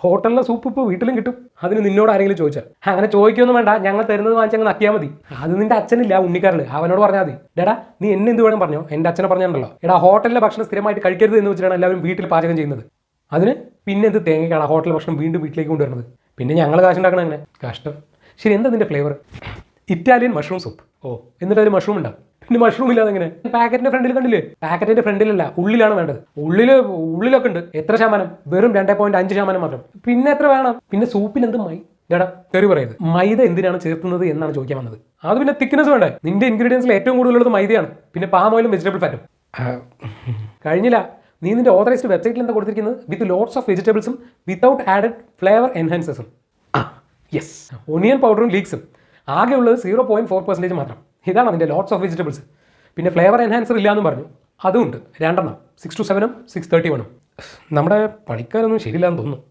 ഹോട്ടലിലെ സൂപ്പ് ഇപ്പോൾ വീട്ടിലും കിട്ടും. അതിന് നിന്നോട് ആരെങ്കിലും ചോദിച്ചാൽ അങ്ങനെ ചോദിക്കൊന്നും വേണ്ട, ഞങ്ങൾ തരുന്നത് വാങ്ങിച്ചങ്ങ് നക്കിയാൽ മതി. അത് നിന്റെ അച്ഛനില്ല ഉണ്ണിക്കാരന്, അവനോട് പറഞ്ഞാൽ മതി. ഡേടാ നീ എന്നെ എന്ത് വേണം പറഞ്ഞോ, എൻ്റെ അച്ഛനെ പറഞ്ഞിട്ടുണ്ടല്ലോ. എടാ ഹോട്ടലിലെ ഭക്ഷണം സ്ഥിരമായിട്ട് കഴിക്കരുത് എന്ന് വെച്ചിട്ടാണ് എല്ലാവരും വീട്ടിൽ പാചകം ചെയ്യുന്നത്. അതിന് പിന്നെ എന്ത് തേങ്ങയ്ക്കാണ് ഹോട്ടൽ ഭക്ഷണം വീണ്ടും വീട്ടിലേക്ക് കൊണ്ടുവരുന്നത്? പിന്നെ ഞങ്ങൾ കാശുണ്ടാക്കണം അങ്ങനെ. കഷ്ടം. ശരി, എന്താ നിന്റെ flavour? Italian mushroom soup. Oh, എന്നിട്ട് അതിൽ മഷ്റൂം ഉണ്ടാവും. പിന്നെ മഷ്റൂം ഇല്ലാതെ എങ്ങനെ? പാക്കറ്റിന്റെ ഫ്രണ്ടിൽ കണ്ടില്ലേ? പാക്കറ്റിന്റെ ഫ്രണ്ടിലല്ല, ഉള്ളിലാണ് വേണ്ടത്. ഉള്ളിലൊക്കെ ഉണ്ട്. എത്ര ശതമാനം? വെറും 2.5% മാത്രം. പിന്നെ എത്ര വേണം? പിന്നെ സൂപ്പിന് എന്ത് ഡേടാ തെറി പറയരുത്. മൈദ എന്തിനാണ് ചേർക്കുന്നത് എന്നാണ് ചോദിക്കാൻ വന്നത്. അത് പിന്നെ തിക്നെസ് വേണ്ടേ? നിന്റെ ഇൻഗ്രീഡിയൻസിൽ ഏറ്റവും കൂടുതലുള്ളത് മൈദയാണ്. പിന്നെ പാം ഓയിലും വെജിറ്റബിൾ ഫാറ്റും. കഴിഞ്ഞില്ല. നീ നിന്റെ ഓതറൈസ്ഡ് വെബ്സൈറ്റിൽ എന്താ കൊടുത്തിരിക്കുന്നത്? വിത്ത് ലോട്ട്സ് ഓഫ് വെജിറ്റബിൾസും വിത്തൗട്ട് ആഡഡ് ഫ്ലേവർ എൻഹാൻസേഴ്സും. യെസ്, ഒണിയൻ പൗഡറും ലീക്സും. ആകെ ഉള്ളത് 0.4% മാത്രം. ഇതാണ് അതിൻ്റെ ലോട്ട്സ് ഓഫ് വെജിറ്റബിൾസ്. പിന്നെ ഫ്ലേവർ എൻഹാൻസർ ഇല്ലയെന്നും പറഞ്ഞു. അതും ഉണ്ട് 2 6 to 7 6 31. നമ്മുടെ പണിക്കാരൊന്നും ശരിയില്ലാന്ന് തോന്നുന്നു.